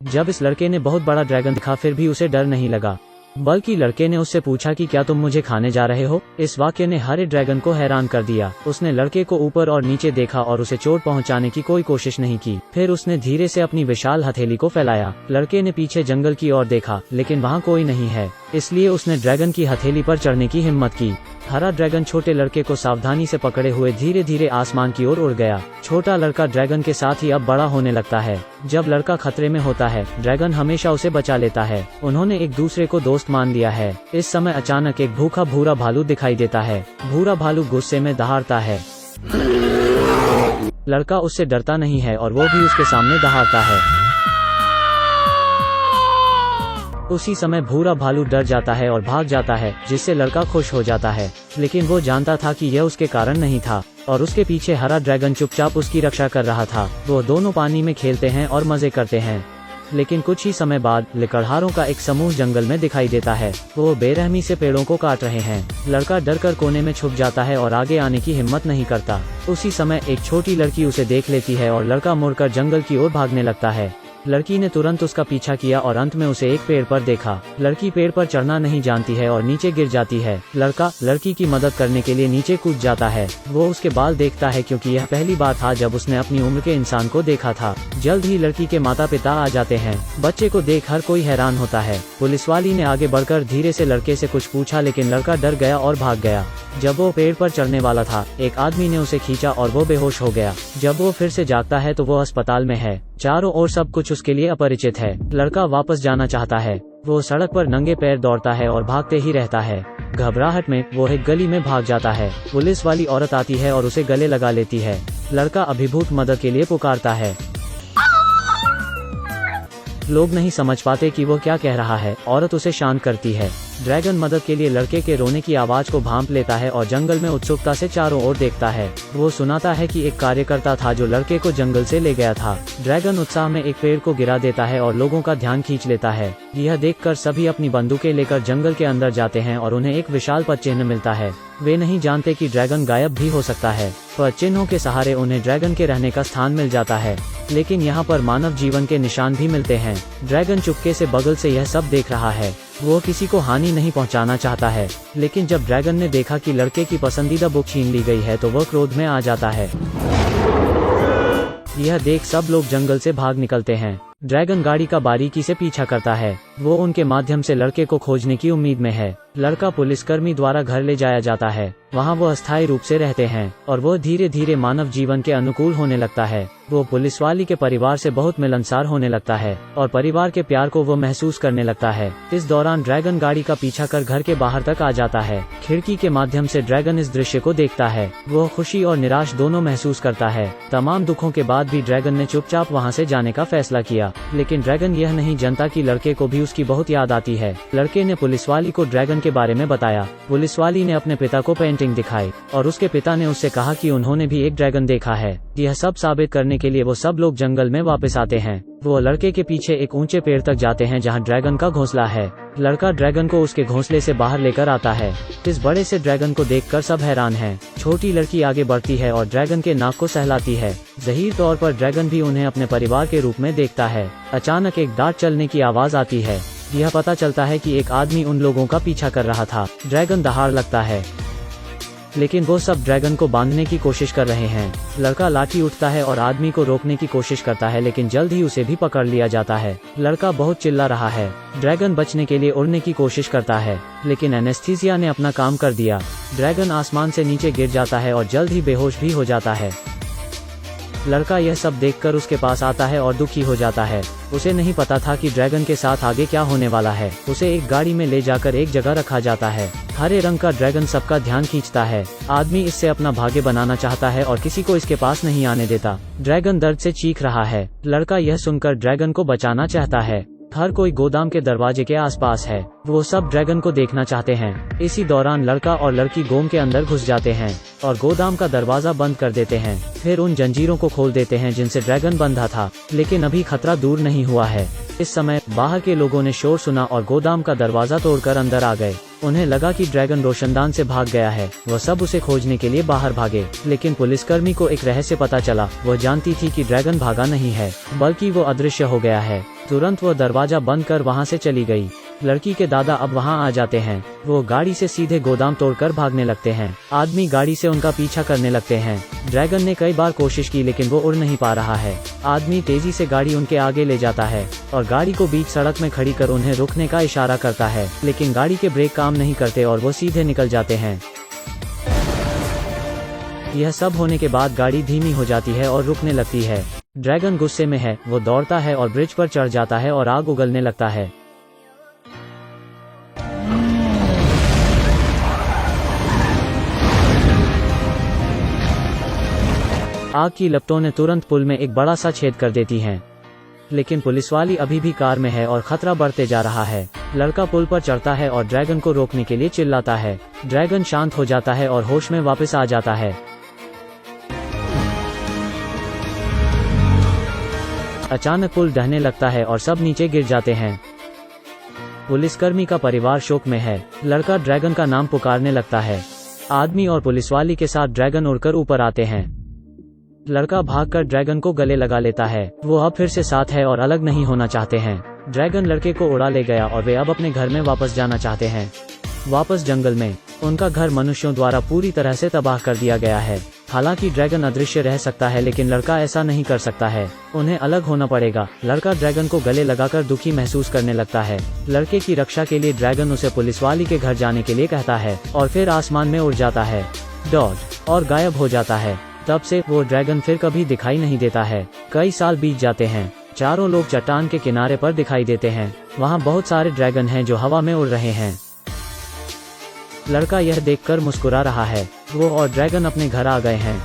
जब इस लड़के ने बहुत बड़ा ड्रैगन दिखा फिर भी उसे डर नहीं लगा, बल्कि लड़के ने उससे पूछा कि क्या तुम मुझे खाने जा रहे हो। इस वाक्य ने हरे ड्रैगन को हैरान कर दिया। उसने लड़के को ऊपर और नीचे देखा और उसे चोट पहुंचाने की कोई कोशिश नहीं की। फिर उसने धीरे से अपनी विशाल हथेली को फैलाया। लड़के ने पीछे जंगल की ओर देखा, लेकिन वहाँ कोई नहीं है, इसलिए उसने ड्रैगन की हथेली पर चढ़ने की हिम्मत की। हरा ड्रैगन छोटे लड़के को सावधानी से पकड़े हुए धीरे धीरे आसमान की ओर उड़ गया। छोटा लड़का ड्रैगन के साथ ही अब बड़ा होने लगता है। जब लड़का खतरे में होता है, ड्रैगन हमेशा उसे बचा लेता है। उन्होंने एक दूसरे को दोस्त मान लिया है। इस समय अचानक एक भूखा भूरा भालू दिखाई देता है। भूरा भालू गुस्से में दहाड़ता है। लड़का उससे डरता नहीं है और वो भी उसके सामने दहाड़ता है। उसी समय भूरा भालू डर जाता है और भाग जाता है, जिससे लड़का खुश हो जाता है। लेकिन वो जानता था कि यह उसके कारण नहीं था और उसके पीछे हरा ड्रैगन चुपचाप उसकी रक्षा कर रहा था। वो दोनों पानी में खेलते हैं और मजे करते हैं। लेकिन कुछ ही समय बाद लकड़हारों का एक समूह जंगल में दिखाई देता है। वो बेरहमी से पेड़ों को काट रहे हैं। लड़का डरकर कोने में छुप जाता है और आगे आने की हिम्मत नहीं करता। उसी समय एक छोटी लड़की उसे देख लेती है और लड़का मुड़कर जंगल की ओर भागने लगता है। लड़की ने तुरंत उसका पीछा किया और अंत में उसे एक पेड़ पर देखा। लड़की पेड़ पर चढ़ना नहीं जानती है और नीचे गिर जाती है। लड़का लड़की की मदद करने के लिए नीचे कूद जाता है। वो उसके बाल देखता है क्योंकि यह पहली बार था जब उसने अपनी उम्र के इंसान को देखा था। जल्द ही लड़की के माता पिता आ जाते हैं। बच्चे को देख हर कोई हैरान होता है। पुलिस वाली ने आगे बढ़कर धीरे से लड़के से कुछ पूछा, लेकिन लड़का डर गया और भाग गया। जब वो पेड़ पर चढ़ने वाला था, एक आदमी ने उसे खींचा और वो बेहोश हो गया। जब वो फिर से जागता है तो वो अस्पताल में है। चारों ओर सब कुछ उसके लिए अपरिचित है। लड़का वापस जाना चाहता है। वो सड़क पर नंगे पैर दौड़ता है और भागते ही रहता है। घबराहट में वो एक गली में भाग जाता है। पुलिस वाली औरत आती है और उसे गले लगा लेती है। लड़का अभिभूत मदद के लिए पुकारता है। लोग नहीं समझ पाते कि वो क्या कह रहा है। औरत उसे शांत करती है। ड्रैगन मदद के लिए लड़के के रोने की आवाज को भांप लेता है और जंगल में उत्सुकता से चारों ओर देखता है। वो सुनाता है कि एक कार्यकर्ता था जो लड़के को जंगल से ले गया था। ड्रैगन उत्साह में एक पेड़ को गिरा देता है और लोगों का ध्यान खींच लेता है। यह देखकर सभी अपनी बंदूकें लेकर जंगल के अंदर जाते हैं और उन्हें एक विशाल पदचिह्न मिलता है। वे नहीं जानते कि ड्रैगन गायब भी हो सकता है। पदचिह्नों के सहारे उन्हें ड्रैगन के रहने का स्थान मिल जाता है, लेकिन यहाँ पर मानव जीवन के निशान भी मिलते हैं। ड्रैगन चुपके से बगल से यह सब देख रहा है। वो किसी को हानि नहीं पहुंचाना चाहता है, लेकिन जब ड्रैगन ने देखा कि लड़के की पसंदीदा बुक छीन ली गई है तो वह क्रोध में आ जाता है। यह देख सब लोग जंगल से भाग निकलते हैं। ड्रैगन गाड़ी का बारीकी से पीछा करता है। वो उनके माध्यम से लड़के को खोजने की उम्मीद में है। लड़का पुलिसकर्मी द्वारा घर ले जाया जाता है। वहाँ वो अस्थायी रूप से रहते हैं और वो धीरे धीरे मानव जीवन के अनुकूल होने लगता है। वो पुलिस वाली के परिवार से बहुत मिलनसार होने लगता है और परिवार के प्यार को वो महसूस करने लगता है। इस दौरान ड्रैगन गाड़ी का पीछा कर घर के बाहर तक आ जाता है। खिड़की के माध्यम से ड्रैगन इस दृश्य को देखता है। वो खुशी और निराश दोनों महसूस करता है। तमाम दुखों के बाद भी ड्रैगन ने चुपचाप वहाँ से जाने का फैसला किया, लेकिन ड्रैगन यह नहीं जानता कि लड़के को भी उसकी बहुत याद आती है। लड़के ने पुलिसवाली को ड्रैगन के बारे में बताया। पुलिसवाली ने अपने पिता को पेंटिंग दिखाई और उसके पिता ने उससे कहा कि उन्होंने भी एक ड्रैगन देखा है। यह सब साबित करने के लिए वो सब लोग जंगल में वापस आते हैं। वो लड़के के पीछे एक ऊंचे पेड़ तक जाते हैं जहां ड्रैगन का घोंसला है। लड़का ड्रैगन को उसके घोंसले से बाहर लेकर आता है। इस बड़े से ड्रैगन को देखकर सब हैरान हैं। छोटी लड़की आगे बढ़ती है और ड्रैगन के नाक को सहलाती है। ज़हीर तौर पर ड्रैगन भी उन्हें अपने परिवार के रूप में देखता है। अचानक एक दांत चलने की आवाज आती है। यह पता चलता है कि एक आदमी उन लोगों का पीछा कर रहा था। ड्रैगन दहाड़ लगता है, लेकिन वो सब ड्रैगन को बांधने की कोशिश कर रहे हैं। लड़का लाठी उठता है और आदमी को रोकने की कोशिश करता है, लेकिन जल्द ही उसे भी पकड़ लिया जाता है। लड़का बहुत चिल्ला रहा है। ड्रैगन बचने के लिए उड़ने की कोशिश करता है, लेकिन एनेस्थीसिया ने अपना काम कर दिया। ड्रैगन आसमान से नीचे गिर जाता है और जल्द ही बेहोश भी हो जाता है। लड़का यह सब देखकर उसके पास आता है और दुखी हो जाता है। उसे नहीं पता था कि ड्रैगन के साथ आगे क्या होने वाला है। उसे एक गाड़ी में ले जाकर एक जगह रखा जाता है। हरे रंग का ड्रैगन सबका ध्यान खींचता है। आदमी इससे अपना भाग्य बनाना चाहता है और किसी को इसके पास नहीं आने देता। ड्रैगन दर्द से चीख रहा है। लड़का यह सुनकर ड्रैगन को बचाना चाहता है। हर कोई गोदाम के दरवाजे के आसपास है। वो सब ड्रैगन को देखना चाहते हैं। इसी दौरान लड़का और लड़की गोम के अंदर घुस जाते हैं और गोदाम का दरवाजा बंद कर देते हैं। फिर उन जंजीरों को खोल देते हैं जिनसे ड्रैगन बंधा था, लेकिन अभी खतरा दूर नहीं हुआ है। इस समय बाहर के लोगों ने शोर सुना और गोदाम का दरवाजा तोड़कर अंदर आ गए। उन्हें लगा कि ड्रैगन रोशनदान से भाग गया है। वह सब उसे खोजने के लिए बाहर भागे, लेकिन पुलिसकर्मी को एक रहस्य पता चला। वह जानती थी कि ड्रैगन भागा नहीं है, बल्कि वो अदृश्य हो गया है। तुरंत वो दरवाजा बंद कर वहाँ से चली गई। लड़की के दादा अब वहाँ आ जाते हैं। वो गाड़ी से सीधे गोदाम तोड़कर भागने लगते हैं। आदमी गाड़ी से उनका पीछा करने लगते हैं। ड्रैगन ने कई बार कोशिश की लेकिन वो उड़ नहीं पा रहा है। आदमी तेजी से गाड़ी उनके आगे ले जाता है और गाड़ी को बीच सड़क में खड़ी कर उन्हें रुकने का इशारा करता है, लेकिन गाड़ी के ब्रेक काम नहीं करते और वो सीधे निकल जाते हैं। यह सब होने के बाद गाड़ी धीमी हो जाती है और रुकने लगती है। ड्रैगन गुस्से में है। वो दौड़ता है और ब्रिज पर चढ़ जाता है और आग उगलने लगता है। आग की लपटों ने तुरंत पुल में एक बड़ा सा छेद कर देती हैं। लेकिन पुलिस वाली अभी भी कार में है और खतरा बढ़ते जा रहा है। लड़का पुल पर चढ़ता है और ड्रैगन को रोकने के लिए चिल्लाता है। ड्रैगन शांत हो जाता है और होश में वापस आ जाता है। अचानक पुल ढहने लगता है और सब नीचे गिर जाते हैं। पुलिसकर्मी का परिवार शोक में है। लड़का ड्रैगन का नाम पुकारने लगता है। आदमी और पुलिसवाली के साथ ड्रैगन उड़कर ऊपर आते हैं। लड़का भागकर ड्रैगन को गले लगा लेता है। वो अब फिर से साथ है और अलग नहीं होना चाहते हैं। ड्रैगन लड़के को उड़ा ले गया और वे अब अपने घर में वापस जाना चाहते हैं। वापस जंगल में उनका घर मनुष्यों द्वारा पूरी तरह से तबाह कर दिया गया है। हालांकि ड्रैगन अदृश्य रह सकता है लेकिन लड़का ऐसा नहीं कर सकता है। उन्हें अलग होना पड़ेगा। लड़का ड्रैगन को गले लगाकर दुखी महसूस करने लगता है। लड़के की रक्षा के लिए ड्रैगन उसे पुलिसवाली के घर जाने के लिए कहता है और फिर आसमान में उड़ जाता है और गायब हो जाता है। तब से वो ड्रैगन फिर कभी दिखाई नहीं देता है। कई साल बीत जाते हैं। चारों लोग चट्टान के किनारे पर दिखाई देते हैं। वहाँ बहुत सारे ड्रैगन हैं जो हवा में उड़ रहे हैं। लड़का यह देखकर मुस्कुरा रहा है। वो और ड्रैगन अपने घर आ गए हैं।